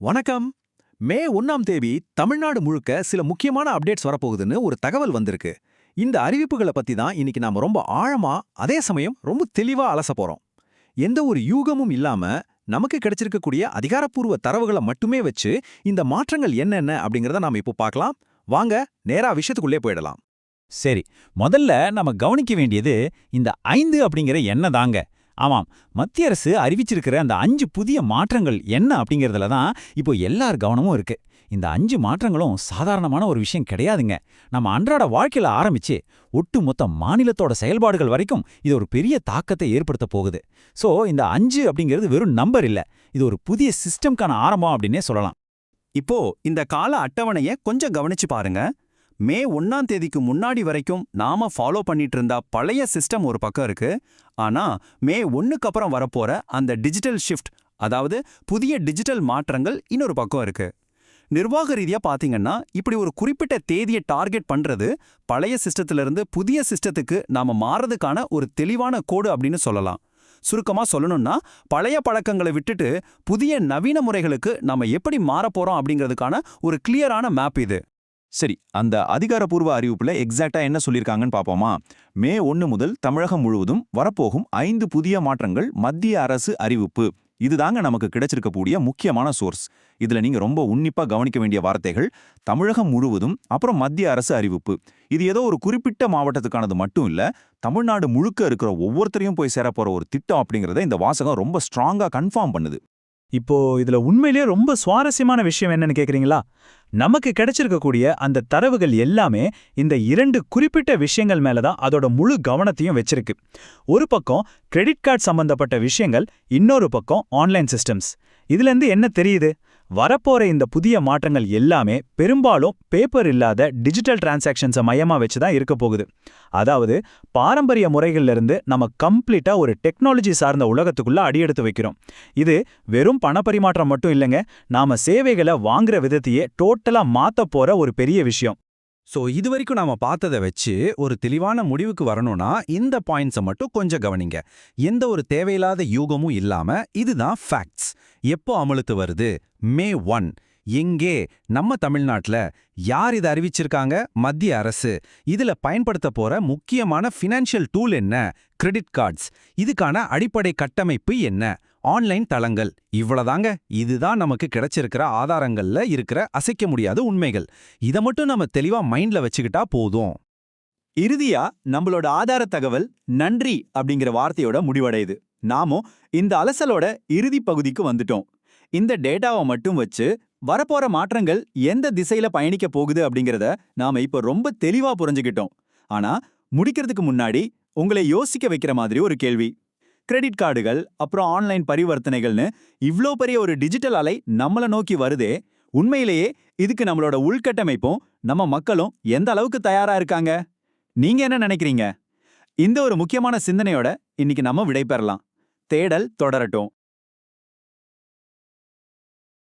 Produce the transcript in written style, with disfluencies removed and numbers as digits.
வணக்கம். மே 1ஆம் தேதி தமிழ்நாடு முழுக்க சில முக்கியமான அப்டேட்ஸ் வரப்போகுதுன்னு ஒரு தகவல் வந்திருக்கு. இந்த அறிவிப்புகளை பத்தி தான் இன்னைக்கு நாம ரொம்ப ஆழமா, அதே சமயம் ரொம்ப தெளிவா அலச போறோம். எந்த ஒரு யூகமும் இல்லாம நமக்கு கிடைச்சிருக்கக்கூடிய அதிகாரப்பூர்வ தரவுகளை மட்டுமே வச்சு இந்த மாற்றங்கள் என்னென்ன அப்படிங்கறத நாம இப்போ பார்க்கலாம். வாங்க நேரா விஷயத்துக்குள்ளே போயிடலாம். சரி, முதல்ல நம்ம கவனிக்க வேண்டியது இந்த 5 அப்படிங்கிற எண்ணம் தாங்க. ஆமாம், மத்திய அரசு அறிவிச்சிருக்கிற அந்த 5 புதிய மாற்றங்கள் என்ன அப்படிங்கிறதுல தான் இப்போ எல்லார் கவனமும் இருக்கு. இந்த 5 மாற்றங்களும் சாதாரணமான ஒரு விஷயம் கிடையாதுங்க. நம்ம அன்றாட வாழ்க்கையில ஆரம்பிச்சு ஒட்டுமொத்த மாநிலத்தோட செயல்பாடுகள் வரைக்கும் இது ஒரு பெரிய தாக்கத்தை ஏற்படுத்த போகுது. சோ இந்த 5 அப்படிங்கிறது வெறும் நம்பர் இல்ல, இது ஒரு புதிய சிஸ்டம்கான ஆரம்பம் அப்படின்னே சொல்லலாம். இப்போ இந்த கால அட்டவணைய கொஞ்சம் கவனிச்சு பாருங்க. மே 1ஆம் தேதிக்கு முன்னாடி வரைக்கும் நாம ஃபாலோ பண்ணிட்டு இருந்த பழைய சிஸ்டம் ஒரு பக்கம் இருக்கு. ஆனா மே 1க்கு அப்புறம் வரப்போற அந்த டிஜிட்டல் ஷிஃப்ட், அதாவது புதிய டிஜிட்டல் மாற்றங்கள் இன்னொரு பக்கம் இருக்கு. நிர்வாக ரீதியா பாத்தீங்கன்னா இப்படி ஒரு குறிப்பிட்ட தேதியை டார்கெட் பண்றது பழைய சிஸ்டத்திலிருந்து புதிய சிஸ்டத்துக்கு நாம மாறதுக்கான ஒரு தெளிவான கோடு அப்படின்னு சொல்லலாம். சுருக்கமா சொல்லணும்னா, பழைய பழக்கங்களை விட்டுட்டு புதிய நவீன முறைகளுக்கு நாம எப்படி மாறப்போறோம் அப்படிங்கிறதுக்கான ஒரு கிளியரான மேப் இது. சரி, அந்த அதிகாரப்பூர்வ அறிவிப்புல எக்ஸாக்ட்டா என்ன சொல்லியிருக்காங்கன்னு பாப்போமா? மே 1 முதல் தமிழகம் முழுவதும் வரப்போகும் 5 புதிய மாற்றங்கள் மத்திய அரசு அறிவிப்பு. இதுதாங்க நமக்கு கிடைச்சிருக்கக்கூடிய முக்கியமான சோர்ஸ். இதுல நீங்க ரொம்ப உன்னிப்பா கவனிக்க வேண்டிய வார்த்தைகள் தமிழகம் முழுவதும், அப்புறம் மத்திய அரசு அறிவிப்பு. இது ஏதோ ஒரு குறிப்பிட்ட மாவட்டத்துக்கானது மட்டும் இல்ல, தமிழ்நாடு முழுக்க இருக்கிற ஒவ்வொருத்தரையும் போய் சேரப்போற ஒரு திட்டம் அப்படிங்கறத இந்த வாசகம் ரொம்ப ஸ்ட்ராங்கா கன்ஃபார்ம் பண்ணுது. இப்போ இதுல உண்மையிலேயே ரொம்ப சுவாரஸ்யமான விஷயம் என்னன்னு கேக்குறீங்களா? நமக்கு கிடைச்சிருக்கக்கூடிய அந்த தரவுகள் எல்லாமே இந்த 2 குறிப்பிட்ட விஷயங்கள் மேல தான் அதோட முழு கவனத்தையும் வச்சிருக்கு. ஒரு பக்கம் கிரெடிட் கார்டு சம்பந்தப்பட்ட விஷயங்கள், இன்னொரு பக்கம் ஆன்லைன் சிஸ்டம்ஸ். இதுல இருந்து என்ன தெரியுது? வரப்போற இந்த புதிய மாற்றங்கள் எல்லாமே பெரும்பாலும் பேப்பர் இல்லாத டிஜிட்டல் டிரான்சாக்ஷன்ஸை மையமா வச்சு தான் இருக்க போகுது. அதாவது பாரம்பரிய முறைகள்ல இருந்து நம்ம கம்ப்ளீட்டா ஒரு டெக்னாலஜி சார்ந்த உலகத்துக்குள்ள அடியெடுத்து வைக்கிறோம். இது வெறும் பணப்பரிமாற்றம் மட்டும் இல்லைங்க, நாம சேவைகளை வாங்குற விதத்தையே டோட்டலா மாத்த போற ஒரு பெரிய விஷயம். இதுவரைக்கும் நாம பார்த்ததை வச்சு ஒரு தெளிவான முடிவுக்கு வரணும்னா இந்த பாயிண்ட்ஸை மட்டும் கொஞ்சம் கவனிங்க. எந்த ஒரு தேவையில்லாத யூகமும் இல்லாம இதுதான் ஃபேக்ட்ஸ். எப்போ அமலுக்கு வருது? மே 1. எங்கே? நம்ம தமிழ்நாட்டுல. யார் இதை அறிவிச்சிருக்காங்க? மத்திய அரசு. இதுல பயன்படுத்த போற முக்கியமான ஃபினான்ஷியல் டூல் என்ன? Credit cards. இதுக்கான அடிப்படை கட்டமைப்பு என்ன? ஆன்லைன் தளங்கள். இவ்வளவுதாங்க. இதுதான் நமக்கு கிடைச்சிருக்கிற ஆதாரங்கள்ல இருக்கிற அசைக்க முடியாத உண்மைகள். இதை மட்டும் நம்ம தெளிவா மைண்ட்ல வச்சுக்கிட்டா போதும். இறுதியா நம்மளோட ஆதார தகவல் நன்றி அப்படிங்கிற வார்த்தையோட முடிவடையுது. நாமும் இந்த அலசலோட இறுதி பகுதிக்கு வந்துட்டோம். இந்த டேட்டாவை மட்டும் வச்சு வரப்போற மாற்றங்கள் எந்த திசையில பயணிக்க போகுது அப்படிங்கறத நாம இப்ப ரொம்ப தெளிவா புரிஞ்சுக்கிட்டோம். ஆனா முடிக்கிறதுக்கு முன்னாடி உங்களை யோசிக்க வைக்கிற மாதிரி ஒரு கேள்வி. கிரெடிட் கார்டுகள், அப்புறம் ஆன்லைன் பரிவர்த்தனைகள்னு இவ்ளோ பெரிய ஒரு டிஜிட்டல் அலை நம்மள நோக்கி வருதே, உண்மையிலேயே இதுக்கு நம்மளோட உள்கட்டமைப்பும் நம்ம மக்களும் எந்த அளவுக்கு தயாரா இருக்காங்க? நீங்க என்ன நினைக்கிறீங்க? இந்த ஒரு முக்கியமான சிந்தனையோட இன்னைக்கு நம்ம விடை பெறலாம். தேடல் தொடரட்டும்.